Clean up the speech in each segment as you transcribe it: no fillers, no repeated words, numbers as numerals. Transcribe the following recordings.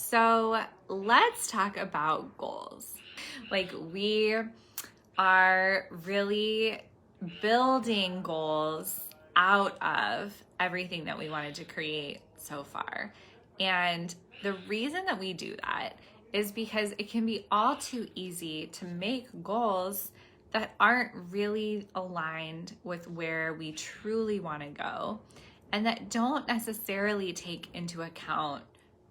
So let's talk about goals. Like, we are really building goals out of everything that we wanted to create so far. And the reason that we do that is because it can be all too easy to make goals that aren't really aligned with where we truly want to go and that don't necessarily take into account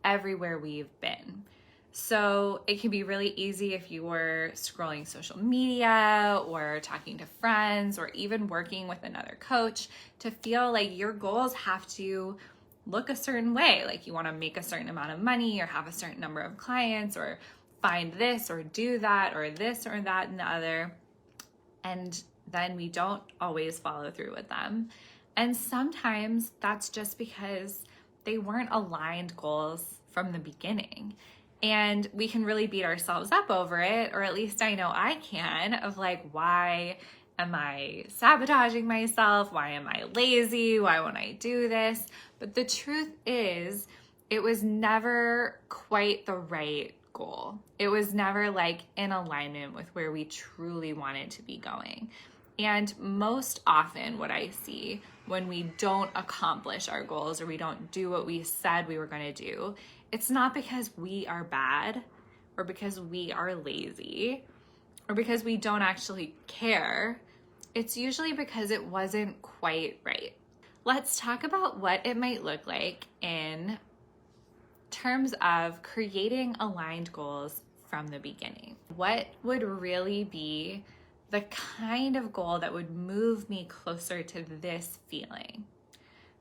everywhere we've been. So it can be really easy if you were scrolling social media or talking to friends or even working with another coach to feel like your goals have to look a certain way. Like you want to make a certain amount of money or have a certain number of clients or find this or do that or this or that and the other. And then we don't always follow through with them. And sometimes that's just because they weren't aligned goals from the beginning. And we can really beat ourselves up over it, or at least I know I can, of like, why am I sabotaging myself? Why am I lazy? Why won't I do this? But the truth is, it was never quite the right goal. It was never like in alignment with where we truly wanted to be going. And most often what I see when we don't accomplish our goals or we don't do what we said we were going to do, it's not because we are bad or because we are lazy or because we don't actually care. It's usually because it wasn't quite right. Let's talk about what it might look like in terms of creating aligned goals from the beginning. What would really be the kind of goal that would move me closer to this feeling?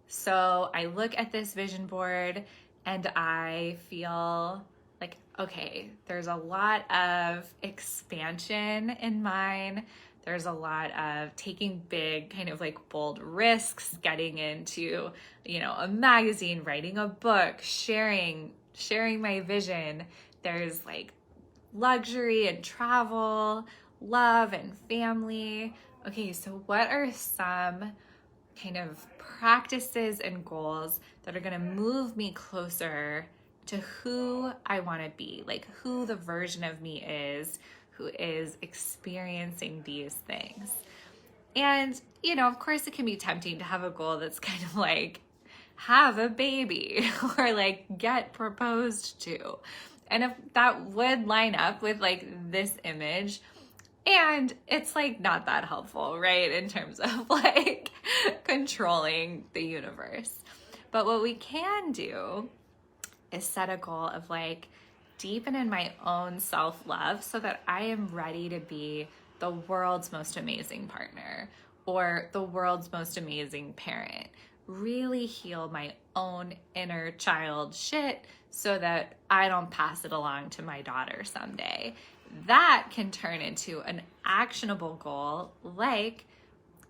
So I look at this vision board and I feel like, okay, there's a lot of expansion in mine. There's a lot of taking big, kind of like bold risks, getting into, a magazine, writing a book, sharing my vision. There's like luxury and travel, love and family. Okay, so what are some kind of practices and goals that are going to move me closer to who I want to be, like who the version of me is who is experiencing these things? And, of course it can be tempting to have a goal that's kind of like have a baby or like get proposed to. And if that would line up with like this image, and it's like not that helpful, right? In terms of like controlling the universe. But what we can do is set a goal of like deepen in my own self-love so that I am ready to be the world's most amazing partner or the world's most amazing parent. Really heal my own inner child shit so that I don't pass it along to my daughter someday. That can turn into an actionable goal, like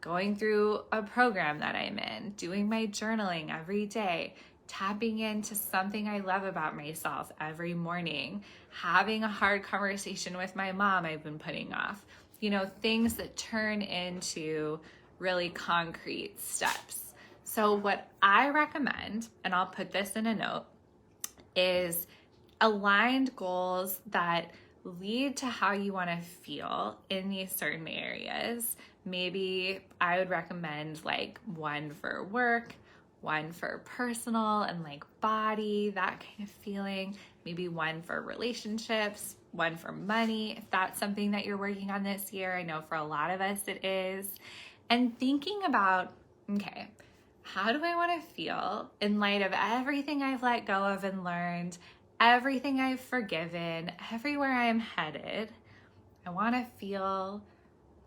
going through a program that I'm in, doing my journaling every day, tapping into something I love about myself every morning, having a hard conversation with my mom I've been putting off, things that turn into really concrete steps. So what I recommend, and I'll put this in a note, is aligned goals that lead to how you want to feel in these certain areas. Maybe I would recommend like one for work, one for personal and like body, that kind of feeling. Maybe one for relationships, one for money, if that's something that you're working on this year. I know for a lot of us it is. And thinking about, okay, how do I want to feel in light of everything I've let go of and learned, everything I've forgiven, everywhere I'm headed? I want to feel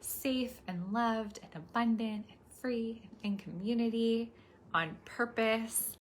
safe and loved and abundant and free and in community, on purpose.